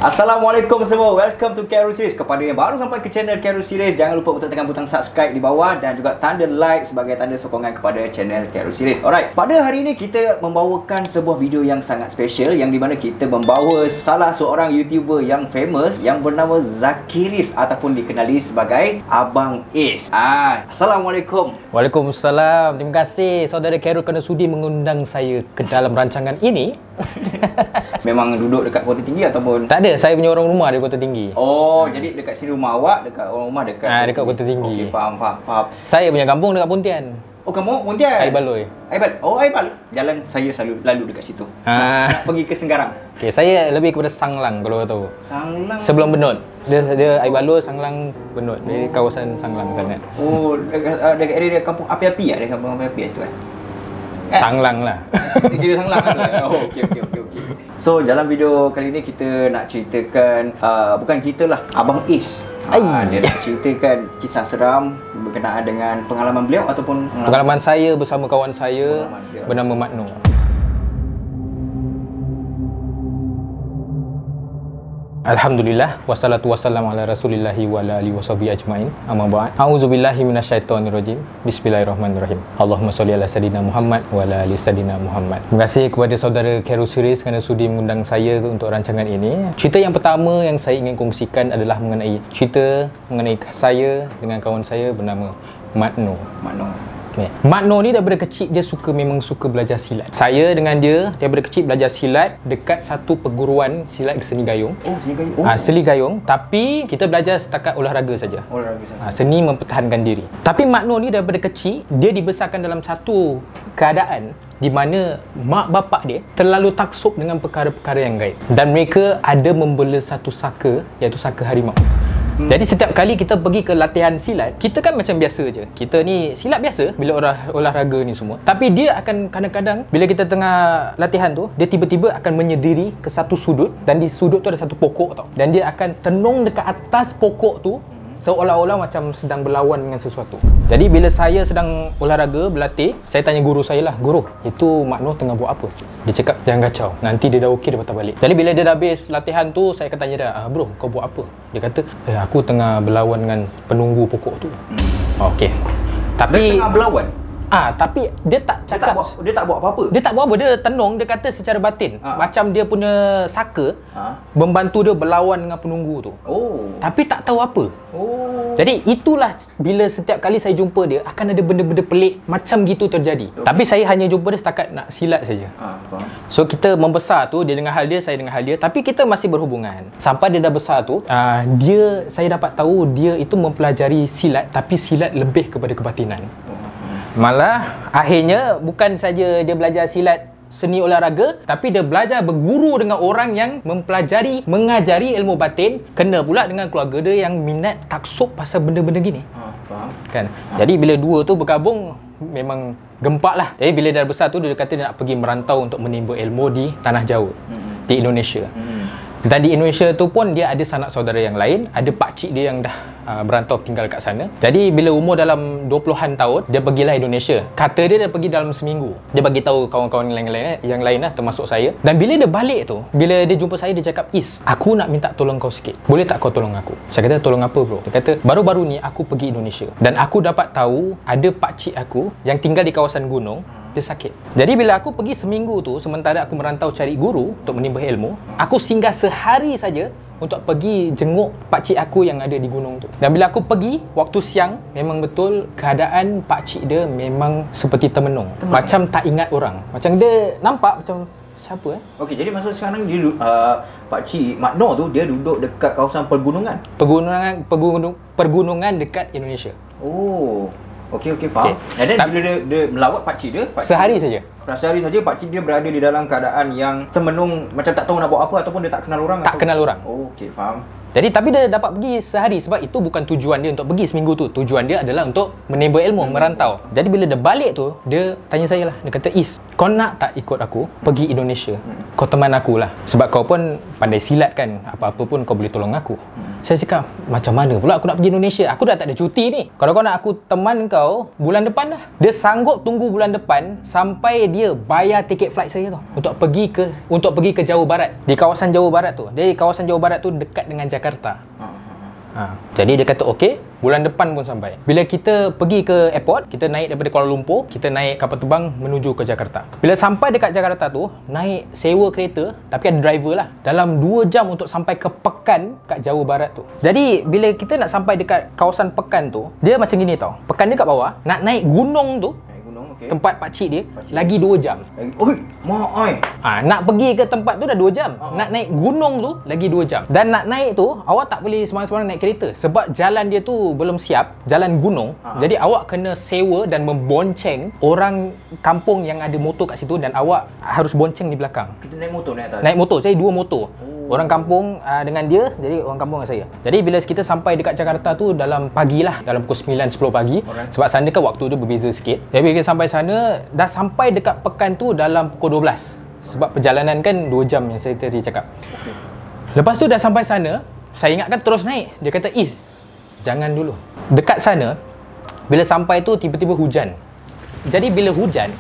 Assalamualaikum semua, welcome to Carol Series. Kepada yang baru sampai ke channel Carol Series, jangan lupa untuk tekan butang subscribe di bawah dan juga tanda like sebagai tanda sokongan kepada channel Carol Series. Alright, pada hari ini kita membawakan sebuah video yang sangat special, yang di mana kita membawa salah seorang YouTuber yang famous yang bernama Zakiris ataupun dikenali sebagai Abang Is. Assalamualaikum. Waalaikumsalam. Terima kasih saudara Carol kerana sudi mengundang saya ke dalam rancangan ini. Memang duduk dekat Kota Tinggi ataupun? Tak ada, saya punya orang rumah di Kota Tinggi. Oh, jadi dekat sini rumah awak, dekat orang rumah dekat dekat Kota Tinggi. Okey, faham. Saya punya kampung dekat Pontian. Oh, kamu Pontian? Air Baloi. Air Baloi. Jalan saya selalu lalu dekat situ. Nak pergi ke Senggarang. Okey, saya lebih kepada Sanglang kalau tahu. Sanglang. Sebelum Benut. Dia Air Baloi, Sanglang, Benut. Di kawasan Sanglang sana. Oh, dekat area kampung api-api ada kampung api-api situ Sanglang lah. Dia Sanglang kan? Oh, okey. So, dalam video kali ini kita nak ceritakan bukan kita lah, Abang Is. Dia nak ceritakan kisah seram berkenaan dengan pengalaman beliau ataupun pengalaman saya bersama kawan saya bernama Makno. Alhamdulillah, wassalatu wassalamu ala rasulillahi wa ala alihi washabihi ajmain. Amma ba'd. A'udzubillahi minasyaitonirrajim. Bismillahirrahmanirrahim. Allahumma sholli ala sayidina Muhammad wa ala ali sayidina Muhammad. Terima kasih kepada saudara Carol Series kerana sudi mengundang saya untuk rancangan ini. Cerita yang pertama yang saya ingin kongsikan adalah mengenai saya dengan kawan saya bernama Makno. Makno ni daripada kecil dia memang suka belajar silat. Saya dengan dia daripada kecil belajar silat dekat satu perguruan silat di Seni Gayung. Oh, Seni Gayung. Seni Gayung, tapi kita belajar setakat olahraga saja. Seni mempertahankan diri. Tapi Makno ni daripada kecil dia dibesarkan dalam satu keadaan di mana mak bapak dia terlalu taksub dengan perkara-perkara yang gaib, dan mereka ada membela satu saka, iaitu saka harimau. Jadi setiap kali kita pergi ke latihan silat, kita kan macam biasa je. Kita ni silat biasa bila olahraga ni semua. Tapi dia akan kadang-kadang bila kita tengah latihan tu, dia tiba-tiba akan menyediri ke satu sudut, dan di sudut tu ada satu pokok tau. Dan dia akan tenung dekat atas pokok tu seolah-olah macam sedang berlawan dengan sesuatu. Jadi bila saya sedang olahraga, berlatih, saya tanya guru saya lah, "Guru, itu Makno tengah buat apa?" Dia cakap, "Jangan kacau, nanti dia dah okey, dia patah balik." Jadi bila dia dah habis latihan tu, saya akan tanya dia, "Bro, kau buat apa?" Dia kata, "Aku tengah berlawan dengan penunggu pokok tu." Okey. Tapi dia tengah berlawan? Tapi dia tak cakap, dia tak buat apa-apa. Dia tak buat apa, dia tenung, dia kata secara batin. Macam dia punya saka membantu dia berlawan dengan penunggu tu. Tapi tak tahu apa. Jadi itulah bila setiap kali saya jumpa dia, akan ada benda-benda pelik macam gitu terjadi. Tapi saya hanya jumpa dia setakat nak silat saja. So kita membesar tu, dia dengan hal dia, saya dengan hal dia, tapi kita masih berhubungan. Sampai dia dah besar tu, saya dapat tahu dia itu mempelajari silat, tapi silat lebih kepada kebatinan. Malah akhirnya bukan saja dia belajar silat seni olahraga, tapi dia belajar berguru dengan orang yang mengajari ilmu batin, kena pula dengan keluarga dia yang minat taksub pasal benda-benda gini. Kan? Jadi bila dua tu bergabung, memang gempak lah. Jadi bila dah besar tu, dia kata dia nak pergi merantau untuk menimba ilmu di tanah Jawa, di Indonesia. Dan di Indonesia tu pun dia ada sanak saudara yang lain, ada pakcik dia yang dah berantau tinggal kat sana. Jadi bila umur dalam 20-an tahun, dia pergilah Indonesia. Kata dia pergi dalam seminggu. Dia bagi tahu kawan-kawan yang lain lah, termasuk saya. Dan bila dia balik tu, bila dia jumpa saya, dia cakap, "Is, aku nak minta tolong kau sikit. Boleh tak kau tolong aku?" Saya kata, "Tolong apa, bro?" Dia kata, "Baru-baru ni aku pergi Indonesia dan aku dapat tahu ada pakcik aku yang tinggal di kawasan gunung, dia sakit. Jadi bila aku pergi seminggu tu, sementara aku merantau cari guru untuk menimba ilmu, aku singgah sehari saja untuk pergi jenguk pakcik aku yang ada di gunung tu. Dan bila aku pergi waktu siang, memang betul keadaan pakcik dia memang seperti termenung. Macam tak ingat orang. Macam dia nampak macam siapa Okey, jadi maksud sekarang dia pakcik Makno tu dia duduk dekat kawasan pergunungan. Pergunungan dekat Indonesia. Okey, faham. Dan bila dia melawat pakcik dia, sehari saja. Sehari saja pakcik dia berada di dalam keadaan yang termenung, macam tak tahu nak buat apa, ataupun dia tak kenal orang. Kenal orang. Okey, faham. Jadi tapi dia dapat pergi sehari sebab itu bukan tujuan dia untuk pergi seminggu tu. Tujuan dia adalah untuk menimba ilmu, merantau. Jadi bila dia balik tu, dia tanya saya lah. Dia kata, "Is, kau nak tak ikut aku pergi Indonesia? Kau teman aku lah. Sebab kau pun pandai silat kan. Apa-apa pun kau boleh tolong aku." Saya cakap, macam mana pula aku nak pergi Indonesia? Aku dah tak ada cuti ni. Kalau kau nak aku teman kau, bulan depan lah. Dia sanggup tunggu bulan depan sampai dia bayar tiket flight saya tau. Untuk pergi ke Jawa Barat. Di kawasan Jawa Barat tu. Jadi kawasan Jawa Barat tu dekat dengan Jakarta. Jadi dia kata okey, bulan depan pun sampai. Bila kita pergi ke airport, kita naik daripada Kuala Lumpur, kita naik kapal terbang menuju ke Jakarta. Bila sampai dekat Jakarta tu, naik sewa kereta, tapi ada driver lah. Dalam 2 jam untuk sampai ke Pekan kat Jawa Barat tu. Jadi bila kita nak sampai dekat kawasan Pekan tu, dia macam gini tau. Pekan dia kat bawah, nak naik gunung tu, tempat pakcik dia lagi 2 jam. Oi, mak oi. Nak pergi ke tempat tu dah 2 jam. Nak naik gunung tu lagi 2 jam. Dan nak naik tu awak tak boleh sembarang-sembarang naik kereta sebab jalan dia tu belum siap, jalan gunung. Jadi awak kena sewa dan membonceng orang kampung yang ada motor kat situ dan awak harus bonceng di belakang. Kita naik motor naik atas. Naik motor, saya 2 motor. Orang kampung dengan dia, jadi orang kampung dengan saya. Jadi bila kita sampai dekat Jakarta tu dalam pagi lah, dalam pukul 9-10 pagi. Sebab sana kan waktu dia berbeza sikit. Jadi bila kita sampai sana, dah sampai dekat Pekan tu dalam pukul 12. Sebab perjalanan kan 2 jam yang saya tadi cakap. Lepas tu dah sampai sana, saya ingatkan terus naik. Dia kata, jangan dulu. Dekat sana, bila sampai tu tiba-tiba hujan. Jadi bila hujan,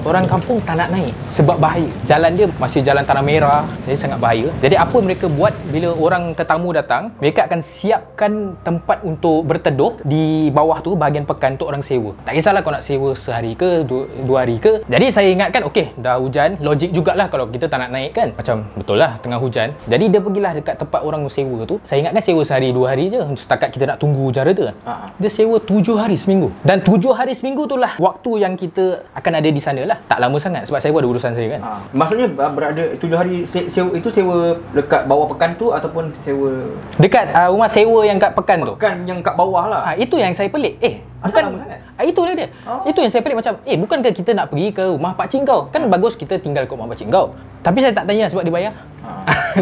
orang kampung tak nak naik sebab bahaya. Jalan dia masih jalan tanah merah, jadi sangat bahaya. Jadi apa mereka buat bila orang tetamu datang, mereka akan siapkan tempat untuk berteduh di bawah tu, bahagian Pekan untuk orang sewa. Tak kisahlah kau nak sewa sehari ke 2 hari ke. Jadi saya ingatkan okey, dah hujan, logik jugalah kalau kita tak nak naik kan. Macam betul lah tengah hujan. Jadi dia pergilah dekat tempat orang sewa tu. Saya ingatkan sewa sehari 2 hari je, setakat kita nak tunggu hujan reda. Dia sewa 7 hari seminggu. Dan 7 hari seminggu tu lah waktu yang kita akan ada di sana lah. Tak lama sangat sebab saya pun ada urusan saya kan. Maksudnya berada 7 hari sewa dekat bawah Pekan tu ataupun sewa dekat rumah sewa yang kat Pekan tu. Pekan yang kat bawah lah. Itu yang saya pelik. Bukan itu dia. Itu yang saya pelik macam bukankah kita nak pergi ke rumah pakcik kau? Kan bagus kita tinggal kat rumah pakcik kau. Tapi saya tak tanya sebab dia bayar.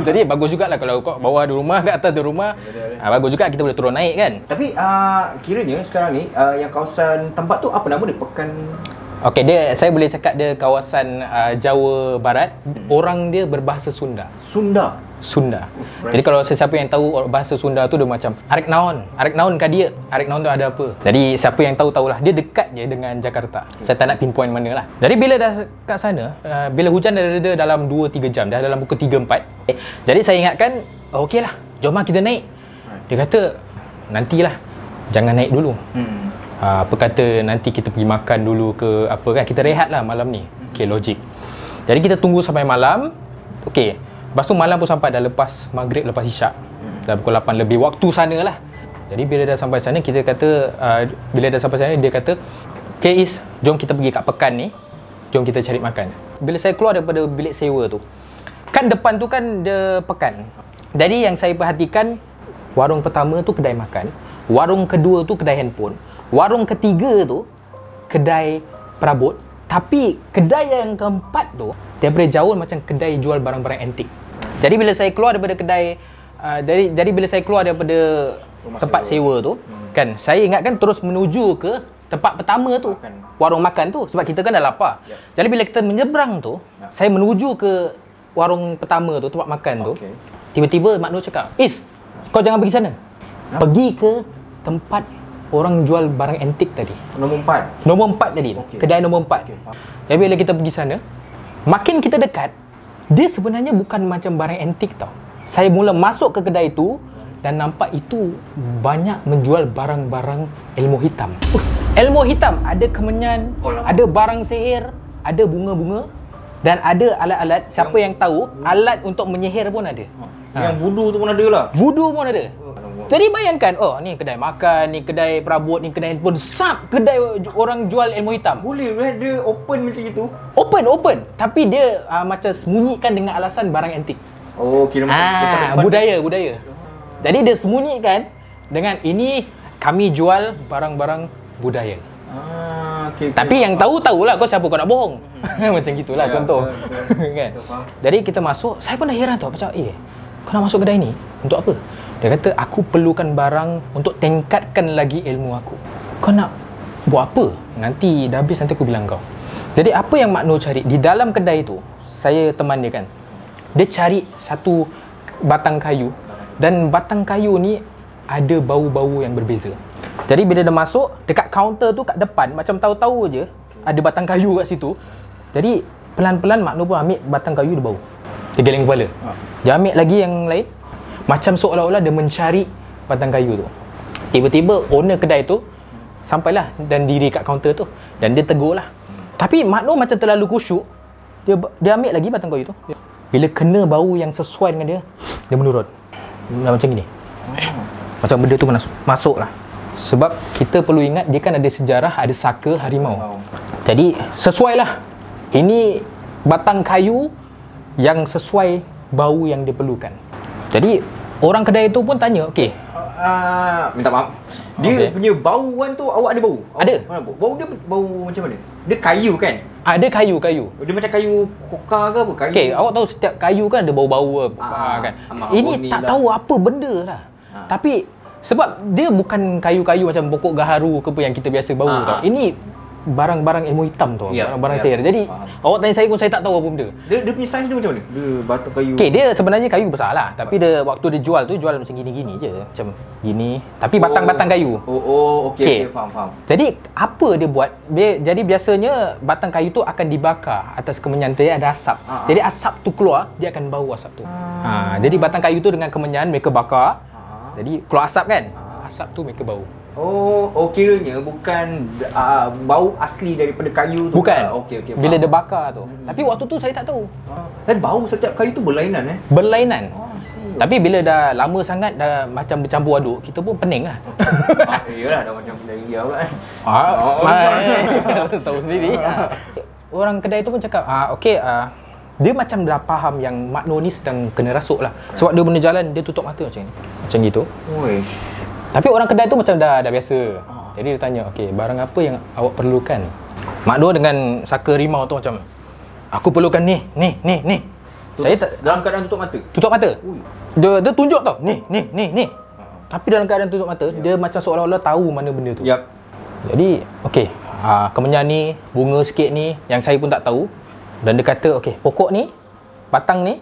Jadi bagus jugalah kalau kau bawah ada rumah, kat atas ada rumah. Bagus juga kita boleh turun naik kan. Tapi kiranya sekarang ni yang kawasan tempat tu apa nama dia? Pekan. Okey, saya boleh cakap dia kawasan Jawa Barat. Orang dia berbahasa Sunda. Sunda. Jadi kalau sesiapa yang tahu bahasa Sunda tu dia macam arek naon ka dia. Arek naon tu ada apa. Jadi siapa yang tahulah. Dia dekat je dengan Jakarta. Saya tak nak pinpoint mana lah. Jadi bila dah kat sana, bila hujan dah reda dalam 2-3 jam, dah dalam pukul 3-4. Jadi saya ingatkan, okeylah, jom kita naik. Dia kata, nantilah. Jangan naik dulu. Apa kata nanti kita pergi makan dulu ke apa kan, kita rehat lah malam ni. Okey, logik. Jadi kita tunggu sampai malam. Okey, lepas tu malam pun sampai dah lepas maghrib, lepas isyak. Dah pukul 8 lebih waktu sana lah. Jadi bila dah sampai sana, kita kata dia kata, okey Is, jom kita pergi kat Pekan ni, jom kita cari makan. Bila saya keluar daripada bilik sewa tu, kan depan tu kan dia Pekan. Jadi yang saya perhatikan, warung pertama tu kedai makan, warung kedua tu kedai handphone, warung ketiga tu kedai perabot, tapi kedai yang keempat tu daripada jauh macam kedai jual barang-barang antik. Jadi bila saya keluar daripada kedai jadi bila saya keluar daripada tempat sewa tu kan, saya ingatkan terus menuju ke tempat pertama tu, warung makan tu sebab kita kan dah lapar. Jadi bila kita menyeberang tu, saya menuju ke warung pertama tu, tempat makan tu. Tiba-tiba Mak Nur cakap, "Is, kau jangan pergi sana. Pergi ke tempat orang jual barang antik tadi. Nombor 4. Nombor 4 tadi. Kedai nombor 4. Jadi bila kita pergi sana, makin kita dekat, dia sebenarnya bukan macam barang antik tau. Saya mula masuk ke kedai tu dan nampak itu banyak menjual barang-barang ilmu hitam. Ilmu hitam, ada kemenyan, ada barang sihir, ada bunga-bunga dan ada alat-alat. Siapa yang tahu, alat untuk menyihir pun ada. Yang voodoo tu pun ada lah. Voodoo pun ada. Jadi bayangkan, ni kedai makan, ni kedai perabot, ni kedai handphone, kedai orang jual ilmu hitam. Boleh dia open macam itu? Open. Tapi dia macam sembunyikan dengan alasan barang antik. Oh, kira macam budaya. Jadi dia sembunyikan dengan ini kami jual barang-barang budaya. Tapi yang tahulah kau siapa kau nak bohong. Macam gitulah contoh. Kan? Jadi kita masuk, saya pun dah heran tau macam kau nak masuk kedai ni untuk apa? Dia kata, aku perlukan barang untuk tingkatkan lagi ilmu aku. Kau nak buat apa? Nanti dah habis, nanti aku bilang kau. Jadi apa yang Mak Nur cari di dalam kedai tu, saya teman dia kan, dia cari satu batang kayu Dan batang kayu ni ada bau-bau yang berbeza. Jadi bila dia masuk dekat kaunter tu kat depan, macam tahu-tahu je ada batang kayu kat situ. Jadi pelan-pelan Mak Nur pun ambil batang kayu, dia bau. Dia geleng kepala. Dia ambil lagi yang lain, macam seolah-olah dia mencari batang kayu tu. Tiba-tiba owner kedai tu sampailah dan diri kat kaunter tu, dan dia tegur lah. Tapi Mak Nur macam terlalu kusyuk, dia ambil lagi batang kayu tu. Bila kena bau yang sesuai dengan dia, dia menurut. Macam gini. Macam benda tu masuk lah. Sebab kita perlu ingat, dia kan ada sejarah, ada saka harimau. Jadi sesuai lah. Ini batang kayu yang sesuai bau yang dia perlukan. Jadi orang kedai tu pun tanya, okey, minta maaf. Dia punya bauan tu awak ada bau? Ada. Bau dia bau macam mana? Dia kayu kan? Ada kayu. Dia macam kayu koka ke apa? Kayu. Okey, awak tahu setiap kayu kan ada bau-bau kan. Ini tak tahu apa benda lah. Tapi sebab dia bukan kayu-kayu macam pokok gaharu ke apa yang kita biasa bau tau. Ini barang-barang ilmu hitam tu, barang-barang sihir. Jadi awak tanya saya pun saya tak tahu apa benda. Dia punya saiz dia macam mana? Dia batang kayu. Okey, dia sebenarnya kayu besar lah. Tapi dia waktu dia jual tu jual macam gini-gini je. Macam gini. Tapi batang-batang kayu. Okey, faham. Jadi apa dia buat? Jadi biasanya batang kayu tu akan dibakar atas kemenyan tu, ada asap. Jadi asap tu keluar, dia akan bau asap tu. Jadi batang kayu tu dengan kemenyan mereka bakar. Jadi keluar asap kan? Asap tu mereka bau. Kiranya bukan bau asli daripada kayu tu. Bukan. Okey. Bila dia bakar tu. Tapi waktu tu saya tak tahu. Dan bau setiap kayu tu berlainan Berlainan. Tapi bila dah lama sangat, dah macam bercampur aduk, kita pun pening lah. Iyalah, dah macam dari India kan. Tahu sendiri. Orang kedai tu pun cakap, okey, dia macam dah faham yang Mak Nur ni sedang kena rasuk lah. Sebab dia benda jalan, dia tutup mata macam ni. Macam gitu. Tapi orang kedai tu macam dah biasa. Jadi dia tanya, okey, barang apa yang awak perlukan? Mak Nur dengan saka rimau tu macam, aku perlukan ni. Saya tak, dalam keadaan tutup mata? Tutup mata. Dia tunjuk tau, ni. Tapi dalam keadaan tutup mata, dia macam seolah-olah tahu mana benda tu. Jadi, okey, kemenyan ni, bunga sikit ni, yang saya pun tak tahu. Dan dia kata, okey, pokok ni, batang ni.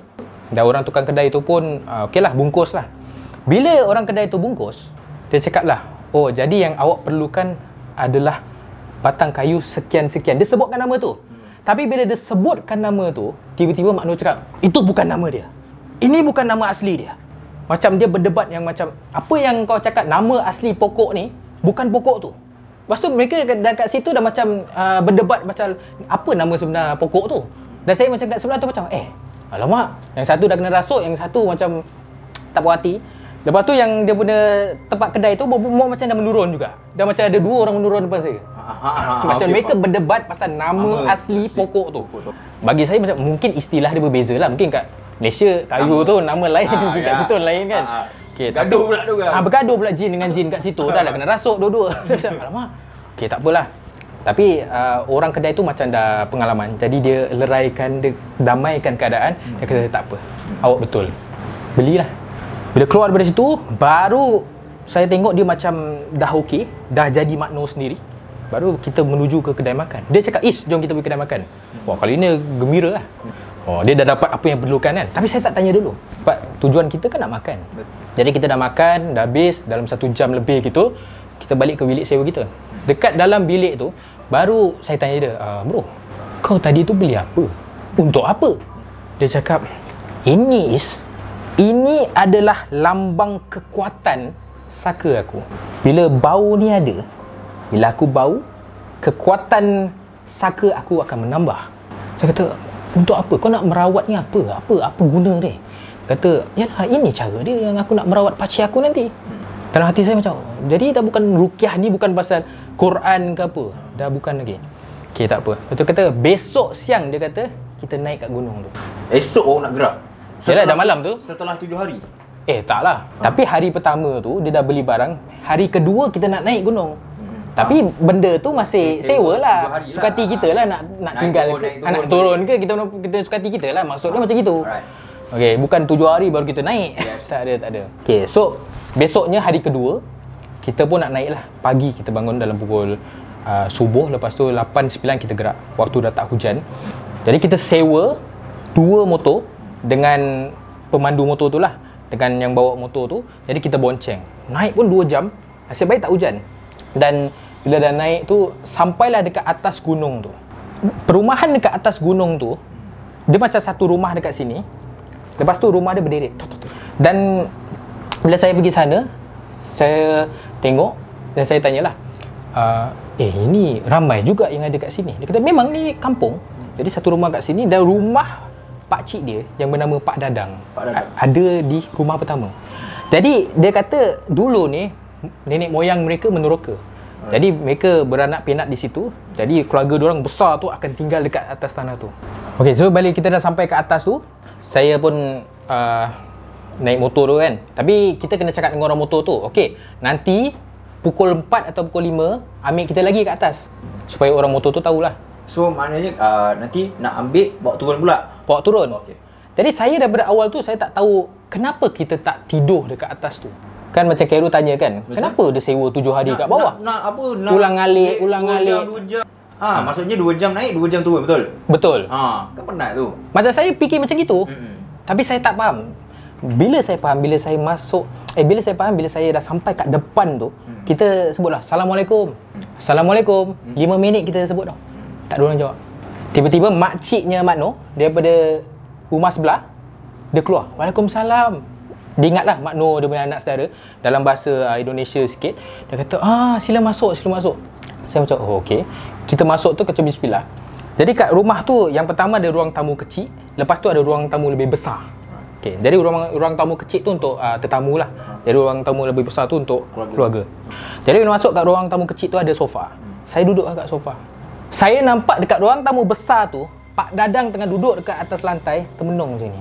Dan orang tukang kedai tu pun, okeylah, bungkus lah. Bila orang kedai tu bungkus, dia cakap lah, jadi yang awak perlukan adalah batang kayu sekian-sekian. Dia sebutkan nama tu. Tapi bila dia sebutkan nama tu, tiba-tiba Mak Nur cakap, itu bukan nama dia. Ini bukan nama asli dia. Macam dia berdebat yang macam, apa yang kau cakap nama asli pokok ni, bukan pokok tu. Lepas tu mereka dekat situ dah macam berdebat macam, apa nama sebenar pokok tu. Dan saya macam kat sebelah tu macam, alamak, yang satu dah kena rasuk, yang satu macam tak puas hati. Lepas tu yang dia punya tempat kedai tu macam dah menurun juga. Dah macam ada dua orang menurun depan saya. Macam mereka berdebat pasal nama asli pokok tu. Bagi saya macam mungkin istilah dia berbeza lah. Mungkin kat Malaysia kayu tu nama lain, mungkin kat situ lain kan. Bergaduh pula tu kan. Bergaduh pula jin dengan jin kat situ. Dah lah kena rasuk dua-dua. Alamak. Okey, tak apalah. Tapi orang kedai tu macam dah pengalaman. Jadi dia leraikan, dia damaikan keadaan. Dia kata tak apa. Awak betul. Belilah. Bila keluar daripada situ, baru saya tengok dia macam dah okey, dah jadi Mak Nur sendiri. Baru kita menuju ke kedai makan. Dia cakap, jom kita pergi kedai makan. Wah, kali ni gembira lah. Dia dah dapat apa yang perlukan kan. Tapi saya tak tanya dulu. Sebab tujuan kita kan nak makan. Jadi kita dah makan, dah habis dalam 1 jam lebih gitu. Kita balik ke bilik sewa kita. Dekat dalam bilik tu, baru saya tanya dia, bro, kau tadi tu beli apa? Untuk apa? Dia cakap, ini adalah lambang kekuatan saka aku. Bila bau ni ada, bila aku bau, kekuatan saka aku akan menambah. Saya kata, untuk apa? Kau nak merawat ni apa? Apa guna dia? Kata, yalah, ini cara dia yang aku nak merawat pakcik aku nanti. Dalam hati saya macam, jadi dah bukan rukyah ni, bukan pasal Quran ke apa. Dah bukan lagi. Okey, tak apa. Lepas tu kata, besok siang dia kata, kita naik kat gunung tu. Esok orang nak gerak? Yalah, dah malam tu. Setelah 7 hari? Taklah. Tapi hari pertama tu, dia dah beli barang. Hari kedua, kita nak naik gunung. Tapi benda tu masih sewa lah. Sukati kita lah nak tinggal ke, nak turun ke, kita sukati kita lah. Maksudnya macam gitu. Okey, bukan 7 hari baru kita naik. Tak ada. Okey, so besoknya hari kedua, kita pun nak naik lah. Pagi kita bangun dalam pukul subuh. Lepas tu 8-9 kita gerak. Waktu dah tak hujan. Jadi kita sewa 2 motor dengan pemandu motor tu lah. dengan yang bawa motor tu. Jadi kita bonceng. Naik pun 2 jam. Nasib baik tak hujan. Dan bila dah naik tu, sampailah dekat atas gunung tu. Perumahan dekat atas gunung tu, dia macam satu rumah dekat sini. Lepas tu rumah dia berderet. Dan bila saya pergi sana, saya tengok dan saya tanyalah, ini ramai juga yang ada kat sini. Dia kata memang ni kampung. Jadi satu rumah kat sini dan rumah pakcik dia yang bernama Pak Dadang, ada di rumah pertama. Jadi dia kata dulu ni nenek moyang mereka meneroka. Jadi mereka beranak pinak di situ. Jadi keluarga diorang besar tu akan tinggal dekat atas tanah tu. Okey, so balik kita dah sampai ke atas tu, saya pun naik motor tu kan. Tapi kita kena cakap dengan orang motor tu, okey, nanti pukul 4 atau pukul 5 ambil kita lagi kat atas, supaya orang motor tu tahulah. So maknanya nanti nak ambil bawa turun pula. Bawa turun. Okay. Jadi saya daripada awal tu saya tak tahu kenapa kita tak tidur dekat atas tu. Kan macam Khairul tanya kan, betul? Kenapa dia sewa 7 hari kat bawah? Nak ulang-alik. Maksudnya 2 jam naik, 2 jam turun, betul? Betul. Kan penat tu. Macam saya fikir macam gitu. Tapi saya tak faham. Bila saya dah sampai kat depan tu, kita sebutlah Assalamualaikum. Assalamualaikum. 5 minit kita sebut dah. Tak ada orang jawab. Tiba-tiba makciknya Mak Noh daripada rumah sebelah, dia keluar. Waalaikumsalam. Dia ingatlah Mak Noh dia punya anak saudara, dalam bahasa Indonesia sikit. Dia kata, sila masuk. Saya macam, okey. Kita masuk tu macam bismillah. Jadi kat rumah tu yang pertama ada ruang tamu kecil, lepas tu ada ruang tamu lebih besar. Okay, jadi ruang tamu kecil tu untuk tetamu lah. Jadi ruang tamu lebih besar tu untuk keluarga. Jadi bila masuk kat ruang tamu kecil tu ada sofa. Saya duduk kat sofa. Saya nampak dekat ruang tamu besar tu, Pak Dadang tengah duduk dekat atas lantai, termenung macam ni.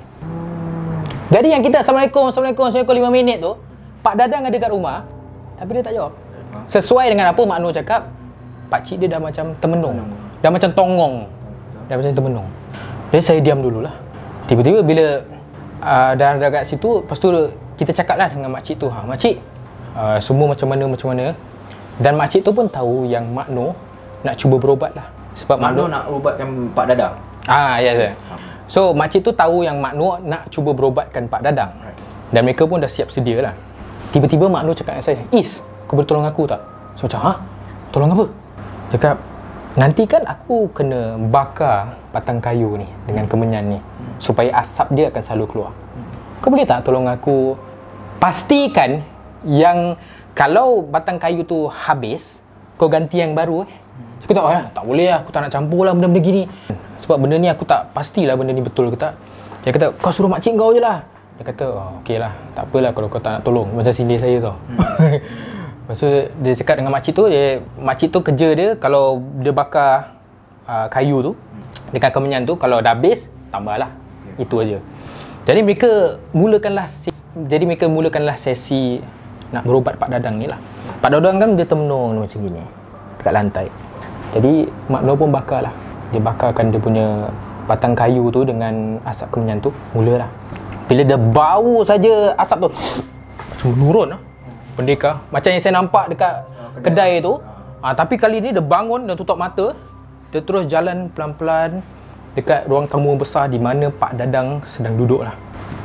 Jadi yang kita Assalamualaikum 5 minit tu, Pak Dadang ada kat rumah, tapi dia tak jawab. Sesuai dengan apa Mak Noh cakap, pakcik dia dah macam termenung. Dah macam tongong. Dah macam termenung. Jadi saya diam dululah. Tiba-tiba bila dah kat situ, lepas tu kita cakap lah dengan makcik tu, makcik, semua macam mana. Dan makcik tu pun tahu yang Mak Noh nak cuba berobat lah. Sebab Mak Noh nak ubatkan Pak Dadang? Ya. So makcik tu tahu yang Mak Noh nak cuba berobatkan Pak Dadang. Dan mereka pun dah siap sedia lah. Tiba-tiba Mak Noh cakap dengan saya, Is, kau boleh tolong aku tak? Saya macam, tolong apa? Cakap, nanti kan aku kena bakar batang kayu ni dengan kemenyan ni, supaya asap dia akan selalu keluar. Kau boleh tak tolong aku pastikan yang kalau batang kayu tu habis, kau ganti yang baru. So, aku tak boleh lah, aku tak nak campur lah benda-benda gini. Sebab benda ni aku tak pastilah benda ni betul ke tak. Dia kata, kau suruh makcik kau je lah. Dia kata, okey lah, tak apalah kalau kau tak nak tolong. Macam sindir saya tau. Lepas tu dia cakap dengan makcik tu, makcik tu kerja dia kalau dia bakar kayu tu dengan kemenyan tu, kalau dah habis, tambahlah. Itu aja. Jadi mereka mulakanlah sesi nak berobat Pak Dadang ni lah. Pak Dadang kan dia termenung macam gini dekat lantai. Jadi Mak Noh pun bakar lah. Dia bakarkan dia punya batang kayu tu dengan asap kemenyan tu. Mulalah. Bila dia bau saja asap tu, macam menurun lah. Pendekar. Macam yang saya nampak dekat kedai tu. Tapi kali ni dia bangun, dia tutup mata. Dia terus jalan pelan-pelan dekat ruang tamu besar di mana Pak Dadang sedang duduk lah.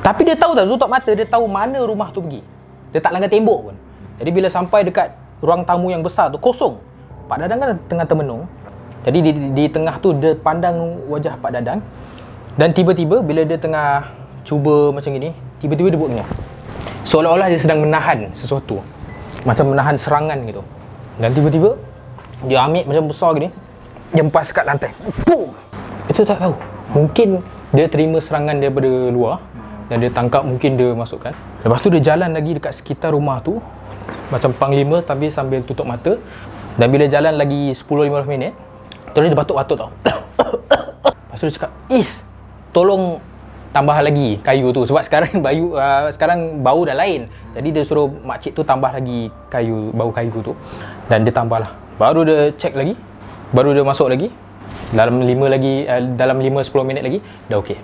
Tapi dia tahu tak, tutup mata, dia tahu mana rumah tu pergi. Dia tak langgar tembok pun. Jadi bila sampai dekat ruang tamu yang besar tu, kosong. Pak Dadang kan tengah termenung. Jadi di tengah tu dia pandang wajah Pak Dadang. Dan tiba-tiba bila dia tengah cuba macam gini, tiba-tiba dia buat gini. Seolah-olah dia sedang menahan sesuatu. Macam menahan serangan gitu. Dan tiba-tiba dia ambil macam besar gini, jempas kat lantai. Boom! Itu tak tahu. Mungkin dia terima serangan daripada luar dan dia tangkap, mungkin dia masukkan. Lepas tu dia jalan lagi dekat sekitar rumah tu macam panglima tapi sambil tutup mata. Dan bila jalan lagi 10-15 minit, terus dia batuk-batuk tau. Lepas tu dia cakap, Is, tolong tambah lagi kayu tu. Sebab sekarang sekarang bau dah lain. Jadi dia suruh makcik tu tambah lagi bau kayu tu. Dan dia tambah lah. Baru dia cek lagi, baru dia masuk lagi. Dalam 5-10 minit lagi dah okey.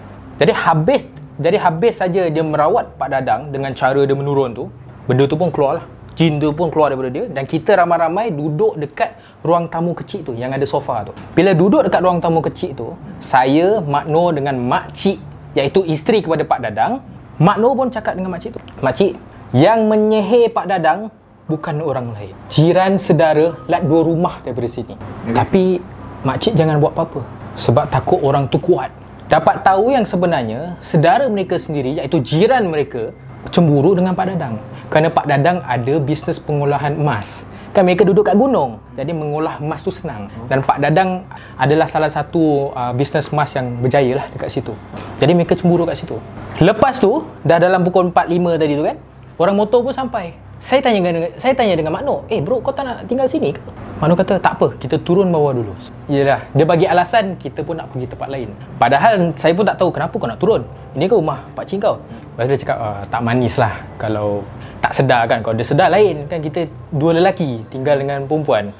Jadi habis saja dia merawat Pak Dadang dengan cara dia menurun tu, benda tu pun keluar lah. Jin tu pun keluar daripada dia. Dan kita ramai-ramai duduk dekat ruang tamu kecil tu yang ada sofa tu. Bila duduk dekat ruang tamu kecil tu, saya, Mak Noh dengan makcik, iaitu isteri kepada Pak Dadang, Mak Noh pun cakap dengan makcik tu, "Makcik, yang menyihir Pak Dadang bukan orang lain, jiran sedara lat 2 rumah daripada sini. Tapi makcik jangan buat apa-apa sebab takut orang tu kuat." Dapat tahu yang sebenarnya sedara mereka sendiri, iaitu jiran mereka, cemburu dengan Pak Dadang kerana Pak Dadang ada bisnes pengolahan emas. Kan mereka duduk kat gunung, jadi mengolah emas tu senang. Dan Pak Dadang adalah salah satu bisnes emas yang berjaya lah dekat situ. Jadi mereka cemburu kat situ. Lepas tu, dah dalam pukul 4.05 tadi tu kan, orang motor pun sampai. Saya tanya dengan Mak Noh, "Bro, kau tak nak tinggal sini ke?" Mak Noh kata, "Tak apa, kita turun bawah dulu." Yelah, dia bagi alasan kita pun nak pergi tempat lain. Padahal saya pun tak tahu kenapa kau nak turun. Ini ke rumah pakcik kau? Lepas dia cakap, "Tak manis lah kalau tak sedar kan. Kalau dia sedar lain kan, kita 2 lelaki tinggal dengan perempuan."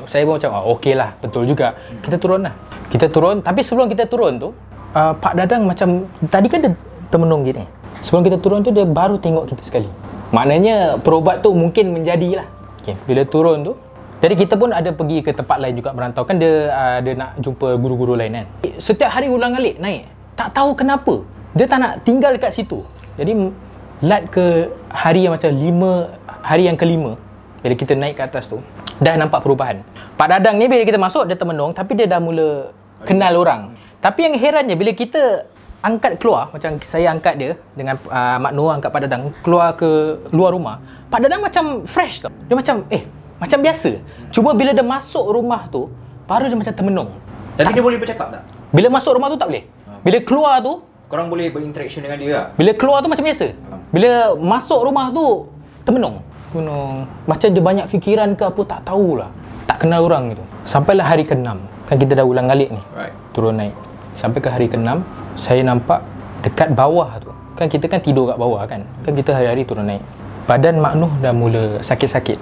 Saya pun macam, okey lah, betul juga. Kita turun lah. Kita turun, tapi sebelum kita turun tu, Pak Dadang macam, tadi kan dia termenung gini. Sebelum kita turun tu, dia baru tengok kita sekali. Maknanya perubat tu mungkin menjadilah. Okay, bila turun tu, jadi kita pun ada pergi ke tempat lain juga merantau. Kan dia nak jumpa guru-guru lain kan. Setiap hari ulang-alik naik. Tak tahu kenapa dia tak nak tinggal dekat situ. Jadi lat ke hari yang macam hari yang kelima, bila kita naik ke atas tu, dah nampak perubahan. Pak Dadang ni bila kita masuk dia termenung, tapi dia dah mula kenal orang. Tapi yang herannya bila kita angkat keluar, macam saya angkat dia dengan Mak Noh angkat Pak Dadang keluar ke luar rumah, Pak Dadang macam fresh tau. Dia macam macam biasa. Cuma bila dia masuk rumah tu, baru dia macam termenung. Tapi dia boleh bercakap tak? Bila masuk rumah tu tak boleh. Bila keluar tu, korang boleh berinteraction dengan dia lah? Bila keluar tu macam biasa. Bila masuk rumah tu, termenung. Macam dia banyak fikiran ke apa, tak tahulah. Tak kenal orang gitu. Sampailah hari ke-6. Kan kita dah ulang alik ni. Turun naik. Sampai ke hari ke-6, saya nampak dekat bawah tu. Kan kita kan tidur kat bawah kan. Kan kita hari-hari turun naik. Badan Mak Noh dah mula sakit-sakit.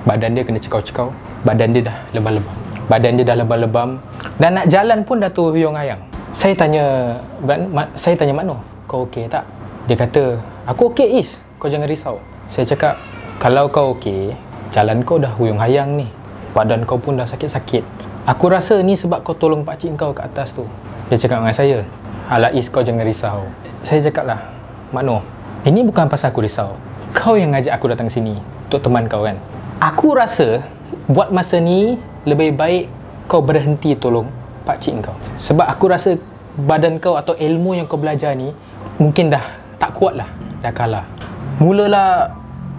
Badan dia kena cekau-cekau. Badan dia dah lebam-lebam. Dan nak jalan pun dah terhuyung-hayang. Saya tanya Mak Noh, "Kau okey tak?" Dia kata, "Aku okey Is, kau jangan risau." Saya cakap, "Kalau kau okey, jalan kau dah huyung-hayang ni. Badan kau pun dah sakit-sakit. Aku rasa ni sebab kau tolong pakcik kau kat atas tu." Dia cakap dengan saya, "Alah Is, kau jangan risau." Saya cakap lah, "Mak Noh, ini bukan pasal aku risau. Kau yang ngajak aku datang sini untuk teman kau kan. Aku rasa buat masa ni lebih baik kau berhenti tolong pakcik kau. Sebab aku rasa badan kau atau ilmu yang kau belajar ni mungkin dah tak kuat lah, dah kalah."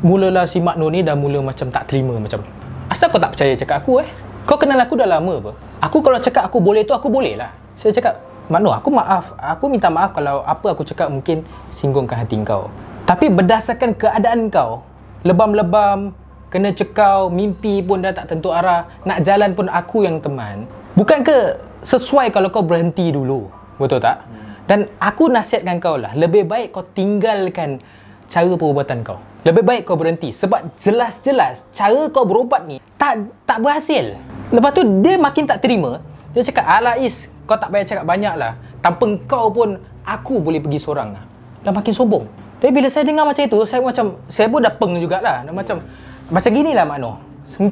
Mulalah si Mak Noh ni dah mula macam tak terima, macam, "Asal kau tak percaya cakap aku Kau kenal aku dah lama apa? Aku kalau cakap aku boleh tu, aku boleh lah." Saya cakap, "Mak Noh, aku minta maaf kalau apa aku cakap mungkin singgungkan hati kau. Tapi berdasarkan keadaan kau, lebam-lebam, kena cekau, mimpi pun dah tak tentu arah, nak jalan pun aku yang teman. Bukan ke sesuai kalau kau berhenti dulu? Betul tak? Dan aku nasihatkan kau lah, lebih baik kau tinggalkan cara perubatan kau. Lebih baik kau berhenti. Sebab jelas-jelas cara kau berubat ni tak berhasil." Lepas tu dia makin tak terima. Dia cakap, "Alah Is, kau tak payah cakap banyak lah. Tanpa kau pun aku boleh pergi seorang lah." Dah makin sombong. Tapi bila saya dengar macam itu, saya pun dah peng jugalah. Macam gini lah Mak Noh.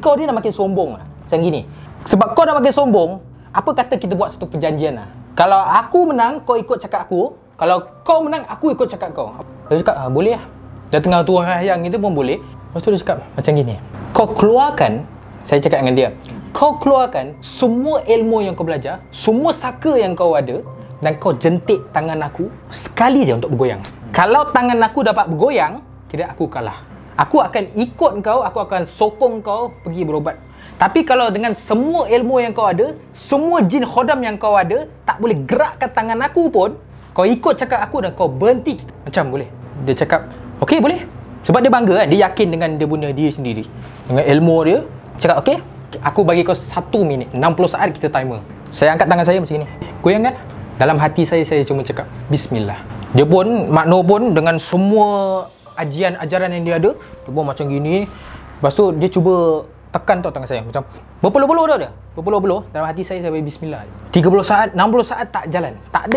Kau ni dah makin sombong lah. Macam gini. Sebab kau dah makin sombong, apa kata kita buat satu perjanjian lah. Kalau aku menang, kau ikut cakap aku. Kalau kau menang, aku ikut cakap kau. Dia cakap, boleh lah. Dah tengah tua hayang itu pun boleh. Lepas tu dia cakap, macam gini. Kau keluarkan, saya cakap dengan dia, kau keluarkan semua ilmu yang kau belajar, semua saka yang kau ada, dan kau jentik tangan aku sekali je untuk bergoyang. Kalau tangan aku dapat bergoyang, kira aku kalah. Aku akan ikut kau, aku akan sokong kau pergi berobat. Tapi kalau dengan semua ilmu yang kau ada, semua jin khodam yang kau ada, tak boleh gerakkan tangan aku pun, kau ikut cakap aku dan kau berhenti. Macam boleh? Dia cakap, okey boleh. Sebab dia bangga kan, dia yakin dengan dia punya diri sendiri. Dengan ilmu dia, cakap okey, aku bagi kau 1 minit, 60 saat kita timer. Saya angkat tangan saya macam ni. Goyang kan? Dalam hati saya cuma cakap, Bismillah. Dia pun, Mak Noh pun dengan semua ajaran yang dia ada, dia pun macam gini. Lepas tu dia cuba tekan tau tangan saya macam berpeluh-peluh tau dia. Berpeluh-peluh. Dalam hati saya bagi Bismillah. 30 saat, 60 saat tak jalan. Tak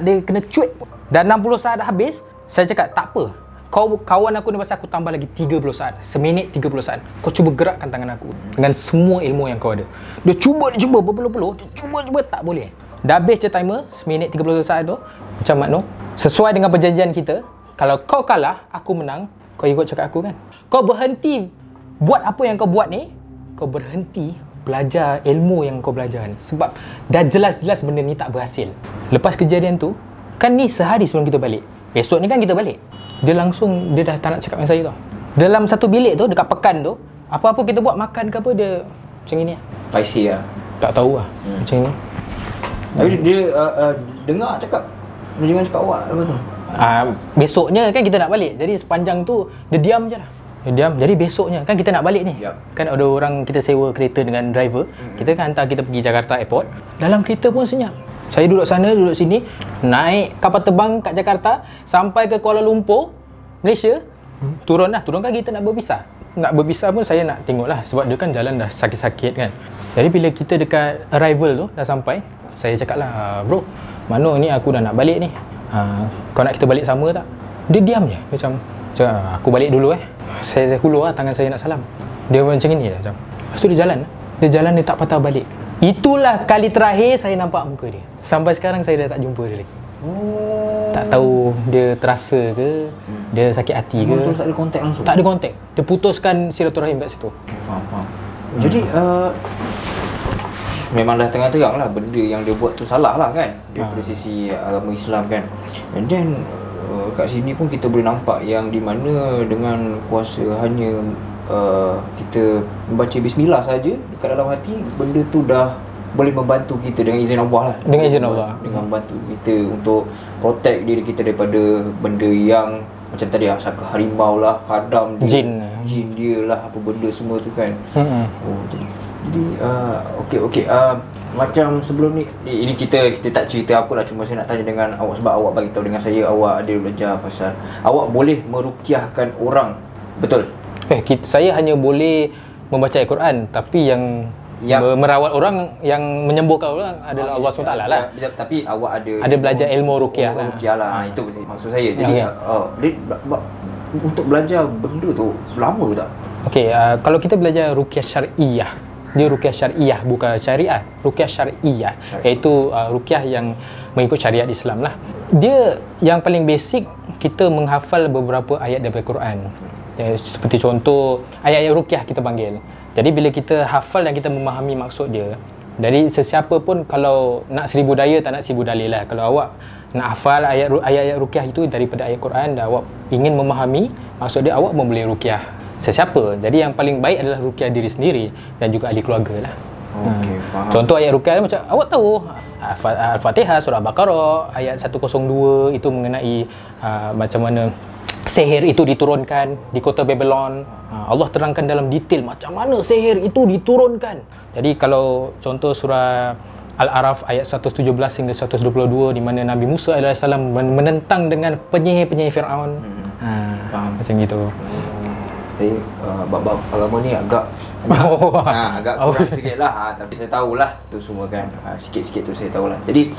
ada kena cuit pun. Dan 60 saat dah habis, saya cakap tak apa. Kau kawan aku ni pasal aku tambah lagi 30 saat. Seminit 30 saat. Kau cuba gerakkan tangan aku dengan semua ilmu yang kau ada. Dia cuba berpeluh-peluh. Dia cuba tak boleh. Dah habis je timer, seminit 30 saat tu. Macam Mak Noh, sesuai dengan perjanjian kita, Kalau kau kalah, aku menang, kau ikut cakap aku kan. Kau berhenti buat apa yang kau buat ni, kau berhenti belajar ilmu yang kau belajar ni. Sebab dah jelas-jelas benda ni tak berhasil. Lepas kejadian tu, kan ni sehari sebelum kita balik. Besok ni kan kita balik. Dia langsung, dia dah tak nak cakap dengan saya tau. Dalam satu bilik tu, dekat pekan tu, apa-apa kita buat, makan ke apa, dia macam ni lah. Paisi lah. Tak tahu lah, macam ni. Tapi dia dengar cakap, dia jangan cakap awak apa tu? Besoknya kan kita nak balik. Jadi sepanjang tu, dia diam je lah. Dia diam. Jadi besoknya, kan kita nak balik ni. Kan ada orang, kita sewa kereta dengan driver. Kita kan hantar kita pergi Jakarta Airport. Dalam kereta pun senyap. Saya duduk sana, duduk sini, naik kapal terbang kat Jakarta, sampai ke Kuala Lumpur, Malaysia. Turun kan kita nak berpisah. Nak berpisah pun saya nak tengok lah, sebab dia kan jalan dah sakit-sakit kan. Jadi bila kita dekat arrival tu, dah sampai, saya cakap lah, bro, mana ni aku dah nak balik ni. Kau nak kita balik sama tak? Dia diam je, macam aku balik dulu Saya hulur lah, tangan saya nak salam. Dia macam ni lah, macam. Lepas tu dia jalan, dia tak patah balik. Itulah kali terakhir saya nampak muka dia. Sampai sekarang saya dah tak jumpa dia lagi. Tak tahu dia terasa ke, dia sakit hati ke. Terus tak ada kontak langsung? Tak ada kontak. Dia putuskan silaturahim kat situ. Faham. Jadi memang dah tengah-terang lah benda yang dia buat tu salah lah kan, daripada sisi agama Islam kan. And then kat sini pun kita boleh nampak yang di mana dengan kuasa hanya kita membaca bismillah saja dekat dalam hati, benda tu dah boleh membantu kita dengan izin Allah lah. Dengan izin Allah. Dengan membantu kita untuk protect diri kita daripada benda yang macam tadi saka harimau lah, hadam dia, jin dia lah, apa benda semua tu kan. Jadi okey. Macam sebelum ni, ini kita tak cerita apa lah, cuma saya nak tanya dengan awak sebab awak bagi tahu dengan saya awak ada belajar pasal awak boleh meruqyahkan orang. Betul? Saya hanya boleh membaca Al-Quran, tapi yang merawat orang, yang menyembuhkan orang adalah Allah SWT lah. Tapi awak ada belajar ilmu ruqyah lah. Itu maksud saya. Jadi untuk belajar benda tu lama tak? Kalau kita belajar ruqyah syar'iyah, dia ruqyah syar'iyah, bukan syariah. Ruqyah syar'iyah, iaitu ruqyah yang mengikut syariat Islam lah. Dia yang paling basic, kita menghafal beberapa ayat daripada Quran. Seperti contoh ayat-ayat ruqyah kita panggil. Jadi bila kita hafal dan kita memahami maksud dia, jadi sesiapa pun kalau nak seribu daya tak nak seribu dalil lah. Kalau awak nak hafal ayat-ayat ruqyah itu daripada ayat Quran dan awak ingin memahami maksud dia, awak pun boleh ruqyah sesiapa. Jadi yang paling baik adalah ruqyah diri sendiri dan juga ahli keluarga lah. Faham. Contoh ayat ruqyah macam awak tahu Al-Fatihah, surah Baqarah ayat 102 itu mengenai macam mana sihir itu diturunkan di kota Babylon. Allah terangkan dalam detail macam mana sihir itu diturunkan. Jadi kalau contoh surah Al-Araf ayat 117 hingga 122 di mana Nabi Musa AS menentang dengan penyihir-penyihir Fir'aun. Macam gitu. Jadi bab-bab agama ni agak kurang sikit lah, tapi saya tahulah tu semua kan. Sikit-sikit tu saya tahulah. Jadi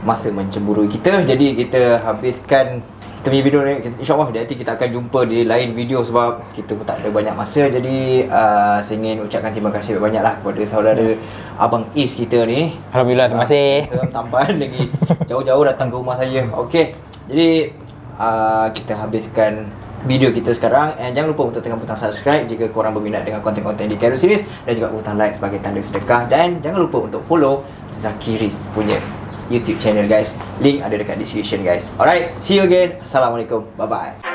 masa mencemburui kita, jadi kita habiskan kita punya video ni. InsyaAllah nanti kita akan jumpa di lain video sebab kita pun tak ada banyak masa. Jadi saya ingin ucapkan terima kasih banyak lah kepada saudara Abang Is kita ni. Alhamdulillah, terima kasih. Tambahan lagi jauh-jauh datang ke rumah saya. Okey, jadi kita habiskan video kita sekarang. And jangan lupa untuk tekan butang subscribe jika korang berminat dengan konten-konten di Carol Series, dan juga butang like sebagai tanda sedekah. Dan jangan lupa untuk follow Zakiris punya YouTube channel guys. Link ada dekat description guys. Alright, see you again. Assalamualaikum. Bye bye.